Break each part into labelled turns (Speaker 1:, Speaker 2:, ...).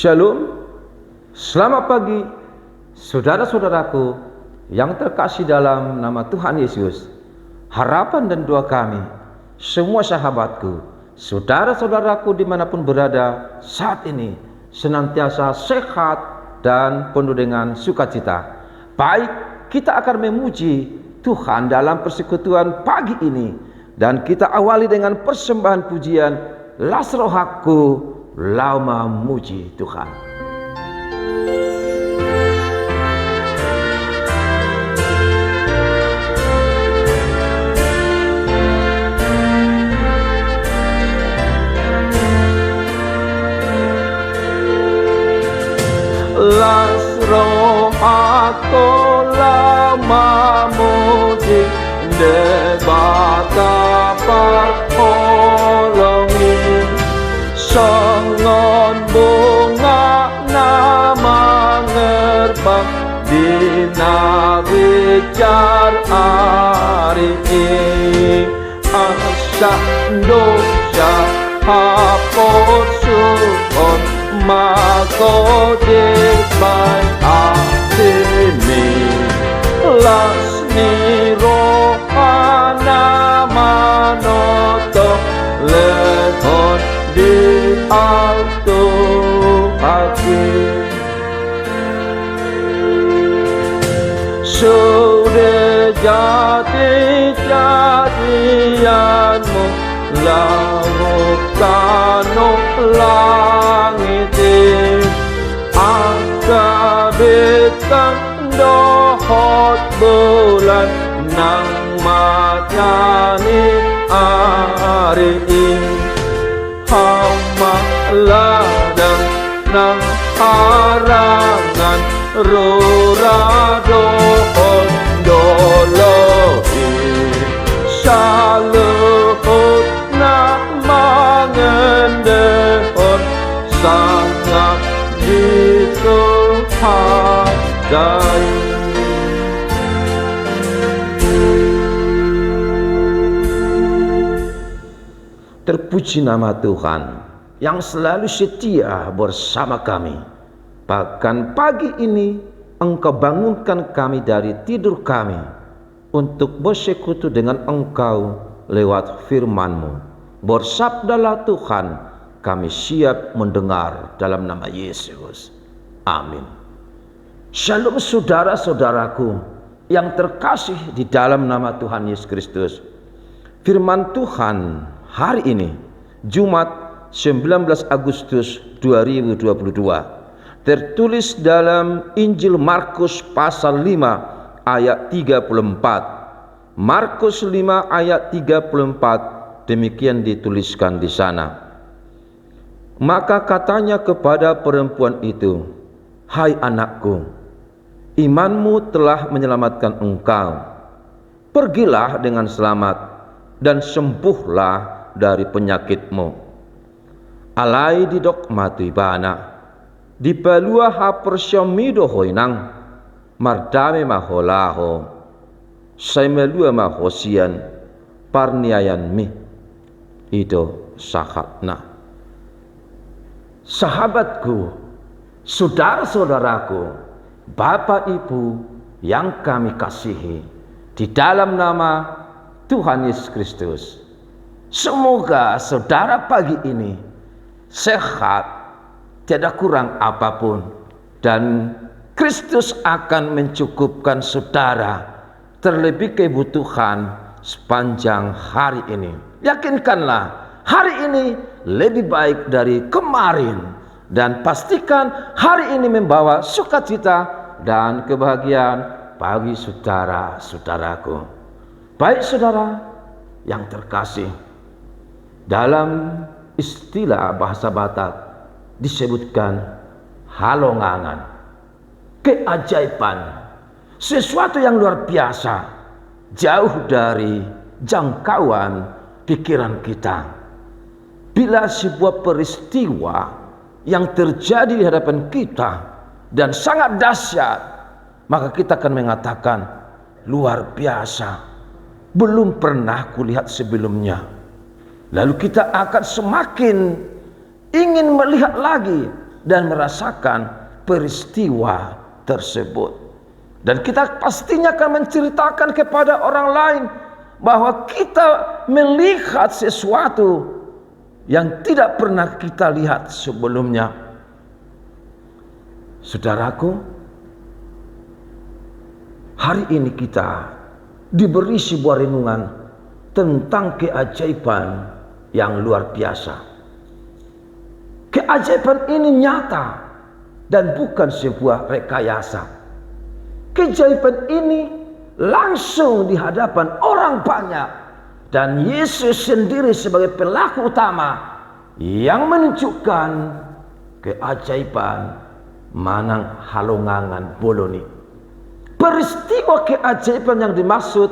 Speaker 1: Shalom, selamat pagi saudara-saudaraku yang terkasih dalam nama Tuhan Yesus. Harapan dan doa kami, semua sahabatku, saudara-saudaraku dimanapun berada saat ini, senantiasa sehat dan penuh dengan sukacita. Baik, kita akan memuji Tuhan dalam persekutuan pagi ini, dan kita awali dengan persembahan pujian Las rohaku lau memuji Tuhan. Las rohaku lau memuji debata pertolongi songon bunga nama ngerbang dina wijar hari ini asa dosa hapus suhon makodimai atini las nirohana manoto lehon di alto hati sudah jadianmu lautan langit angka bintang dohot bulan nang matani hari ini hama ladang nang harangan rurado ondolohi saluhut nak mangendehon sangat dituhargai. Terpuji nama Tuhan yang selalu setia bersama kami. Bahkan pagi ini Engkau bangunkan kami dari tidur kami untuk bersekutu dengan Engkau lewat firman-Mu. Bersabdalah Tuhan, kami siap mendengar dalam nama Yesus. Amin. Shalom saudara-saudaraku yang terkasih di dalam nama Tuhan Yesus Kristus. Firman Tuhan hari ini, Jumat 19 Agustus 2022, tertulis dalam Injil Markus pasal 5 ayat 34. Markus 5 ayat 34, demikian dituliskan di sana. Maka katanya kepada perempuan itu, "Hai anakku, imanmu telah menyelamatkan engkau. Pergilah dengan selamat dan sembuhlah dari penyakitmu." Alai didok mati bana dipalua hapersyomido hoinang mardame maholaho saimelua mahosian parniayan mi itu sahatna. Sahabatku, saudara-saudaraku, Bapak Ibu yang kami kasihi, di dalam nama Tuhan Yesus Kristus, semoga saudara pagi ini sehat, tidak kurang apapun, dan Kristus akan mencukupkan saudara terlebih kebutuhan sepanjang hari ini. Yakinkanlah hari ini lebih baik dari kemarin, dan pastikan hari ini membawa sukacita dan kebahagiaan bagi saudara-saudaraku. Baik saudara yang terkasih, dalam istilah bahasa Batak disebutkan halongangan, keajaiban, sesuatu yang luar biasa, jauh dari jangkauan pikiran kita. Bila sebuah peristiwa yang terjadi di hadapan kita dan sangat dahsyat, maka kita akan mengatakan luar biasa, belum pernah kulihat sebelumnya. Lalu kita akan semakin ingin melihat lagi dan merasakan peristiwa tersebut. Dan kita pastinya akan menceritakan kepada orang lain bahwa kita melihat sesuatu yang tidak pernah kita lihat sebelumnya. Saudaraku, hari ini kita diberi sebuah renungan tentang keajaiban yang luar biasa. Keajaiban ini nyata dan bukan sebuah rekayasa. Keajaiban ini langsung di hadapan orang banyak, dan Yesus sendiri sebagai pelaku utama yang menunjukkan keajaiban manang halongangan boloni. Peristiwa keajaiban yang dimaksud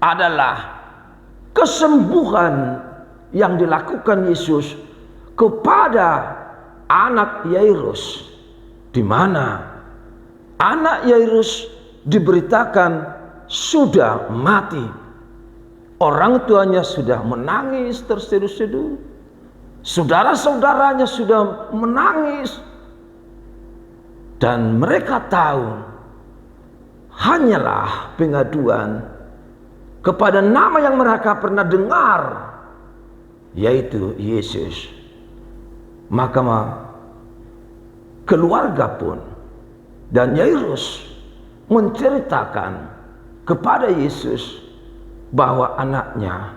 Speaker 1: adalah kesembuhan yang dilakukan Yesus kepada anak Yairus, di mana anak Yairus diberitakan sudah mati. Orang tuanya sudah menangis terseduh-seduh, saudara-saudaranya sudah menangis, dan mereka tahu hanyalah pengaduan kepada nama yang mereka pernah dengar, yaitu Yesus. Maka keluarga pun dan Yairus menceritakan kepada Yesus bahwa anaknya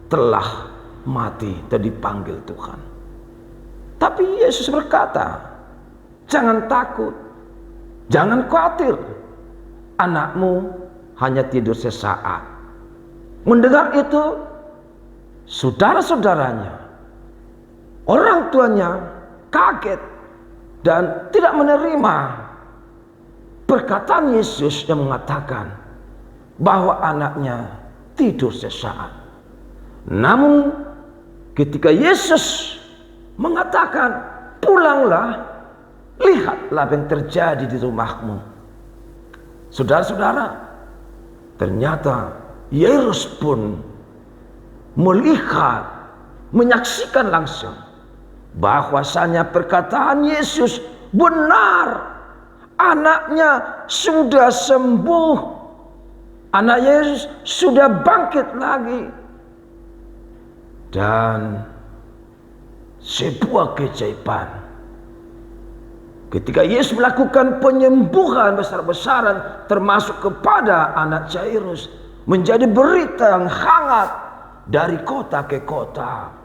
Speaker 1: telah mati dan dipanggil Tuhan. Tapi Yesus berkata, jangan takut, jangan khawatir, anakmu hanya tidur sesaat. Mendengar itu, saudara-saudaranya, orang tuanya kaget dan tidak menerima perkataan Yesus yang mengatakan bahwa anaknya tidur sesaat. Namun ketika Yesus mengatakan, pulanglah, lihatlah apa yang terjadi di rumahmu. Saudara-saudara, ternyata Yairus pun melihat, menyaksikan langsung bahwasanya perkataan Yesus benar. Anaknya sudah sembuh. Anak Yesus sudah bangkit lagi. Dan sebuah keajaiban, ketika Yesus melakukan penyembuhan besar-besaran termasuk kepada anak Yairus, menjadi berita yang hangat dari kota ke kota.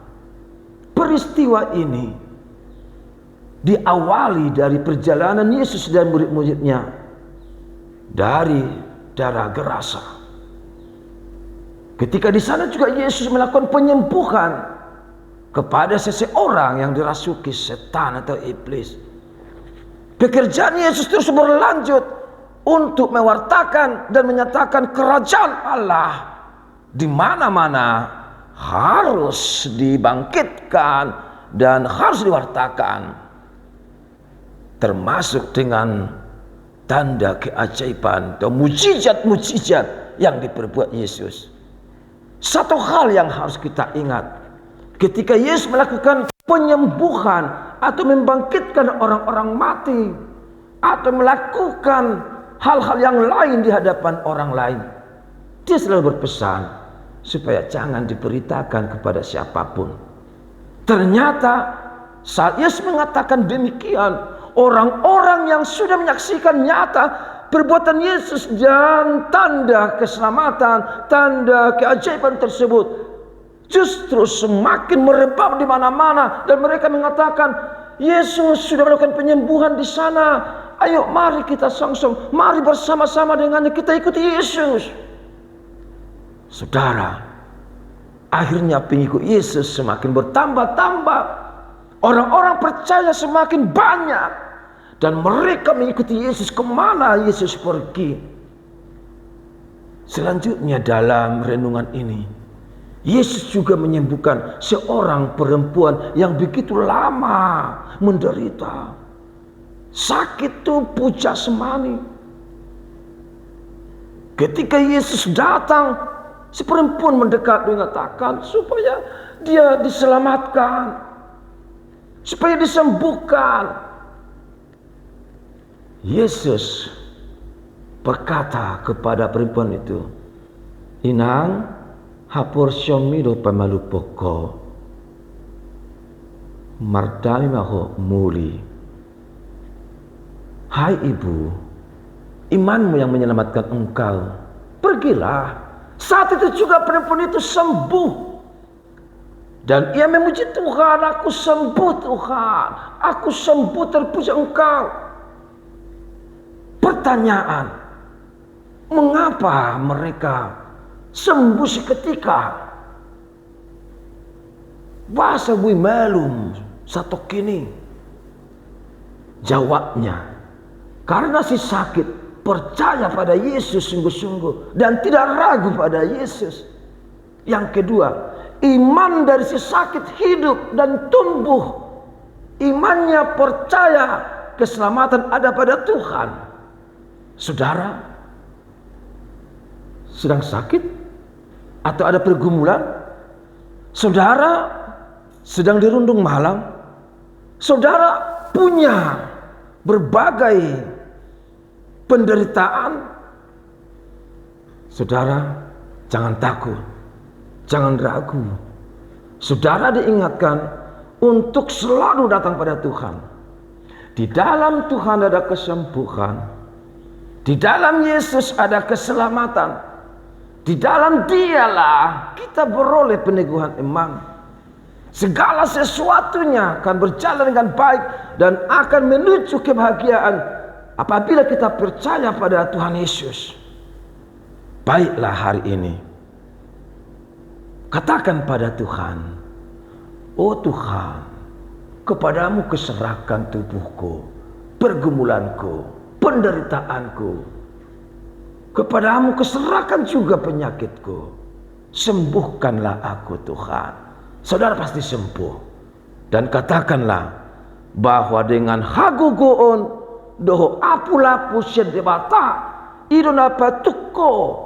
Speaker 1: Peristiwa ini diawali dari perjalanan Yesus dan murid-muridnya dari daerah Gerasa. Ketika di sana juga Yesus melakukan penyembuhan kepada seseorang yang dirasuki setan atau iblis. Pekerjaan Yesus terus berlanjut untuk mewartakan dan menyatakan kerajaan Allah di mana-mana harus dibangkitkan dan harus diwartakan, termasuk dengan tanda keajaiban atau mujizat-mujizat yang diperbuat Yesus. Satu hal yang harus kita ingat, ketika Yesus melakukan penyembuhan atau membangkitkan orang-orang mati atau melakukan hal-hal yang lain di hadapan orang lain, Dia selalu berpesan supaya jangan diberitakan kepada siapapun. Ternyata saat Yesus mengatakan demikian, orang-orang yang sudah menyaksikan nyata perbuatan Yesus dan tanda keselamatan, tanda keajaiban tersebut, justru semakin merebak di mana-mana, dan mereka mengatakan, Yesus sudah melakukan penyembuhan di sana. Ayo mari kita song-song, mari bersama-sama dengannya kita ikuti Yesus. Saudara, akhirnya pengikut Yesus semakin bertambah-tambah, orang-orang percaya semakin banyak, dan mereka mengikuti Yesus kemana Yesus pergi. Selanjutnya dalam renungan ini, Yesus juga menyembuhkan seorang perempuan yang begitu lama menderita sakit tubuh jasmani. Ketika Yesus datang, si perempuan mendekat mengatakan supaya dia diselamatkan, supaya disembuhkan. Yesus berkata kepada perempuan itu, "Inang, hapur syomido pemalu poko, mardami maho muli." Hai ibu, imanmu yang menyelamatkan engkau. Pergilah. Saat itu juga perempuan itu sembuh. Dan ia memuji Tuhan, "Aku sembuh Tuhan, aku sembuh, terpuji Engkau." Pertanyaan, mengapa mereka sembuh seketika? Bahasa bui melum satu kini. Jawabnya, karena si sakit percaya pada Yesus sungguh-sungguh dan tidak ragu pada Yesus. Yang kedua, iman dari si sakit hidup dan tumbuh. Imannya percaya keselamatan ada pada Tuhan. Saudara sedang sakit atau ada pergumulan? Saudara sedang dirundung malam? Saudara punya berbagai penderitaan? Saudara jangan takut, jangan ragu. Saudara diingatkan untuk selalu datang pada Tuhan. Di dalam Tuhan ada kesembuhan. Di dalam Yesus ada keselamatan. Di dalam Dialah kita beroleh peneguhan iman. Segala sesuatunya akan berjalan dengan baik dan akan menuju kebahagiaan apabila kita percaya pada Tuhan Yesus. Baiklah hari ini, katakan pada Tuhan, "Oh Tuhan, kepadamu kuserahkan tubuhku, pergumulanku, penderitaanku. Kepadamu kuserahkan juga penyakitku. Sembuhkanlah aku Tuhan." Saudara pasti sembuh. Dan katakanlah bahwa dengan hagugoon doho apulapu sedebata idona patuko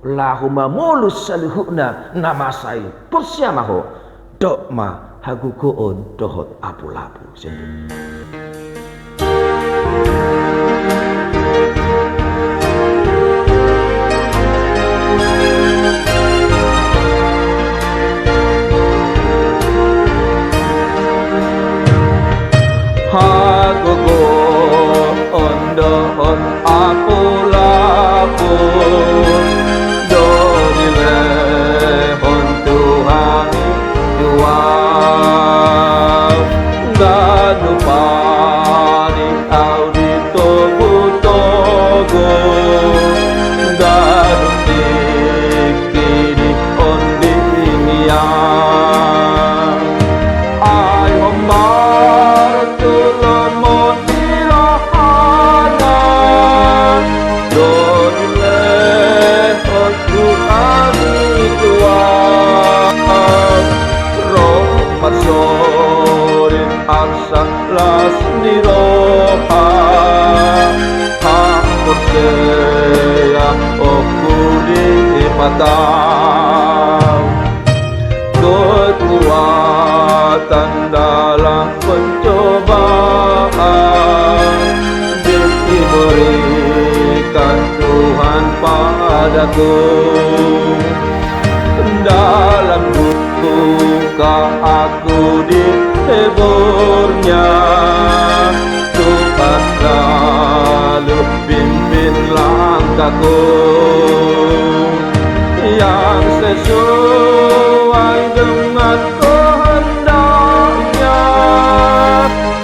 Speaker 1: lahuma molus saluhuna namasai persiamaho dokma hagugoon dohot apulapu sedebata. Hagogo ondo on apulapu donile on Tuhan dua gadu pani audito butogo gadu tikiri on dinia ayo Sorin aksa las niroha hampur seya okudi patau kekuatan dalam pencobaan diberikan Tuhan padaku dalam duka aku dihiburnya. Tuhan selalu pimpin langkahku yang sesuai dengan kehendaknya.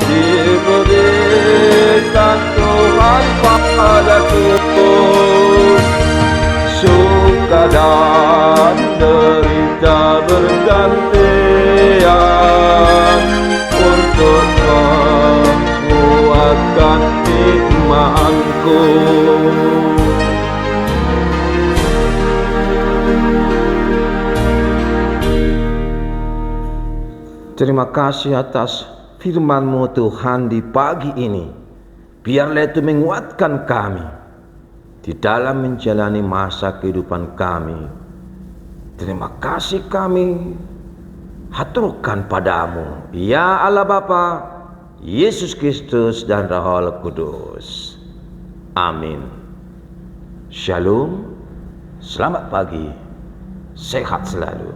Speaker 1: Diberikan Tuhan padaku suka dan derita bergantian untuk menguatkan imanku. Terima kasih atas firman-Mu Tuhan di pagi ini. Biarlah itu menguatkan kami di dalam menjalani masa kehidupan kami. Terima kasih kami haturkan padamu, ya Allah Bapa, Yesus Kristus dan Roh Kudus. Amin. Shalom, selamat pagi, sehat selalu.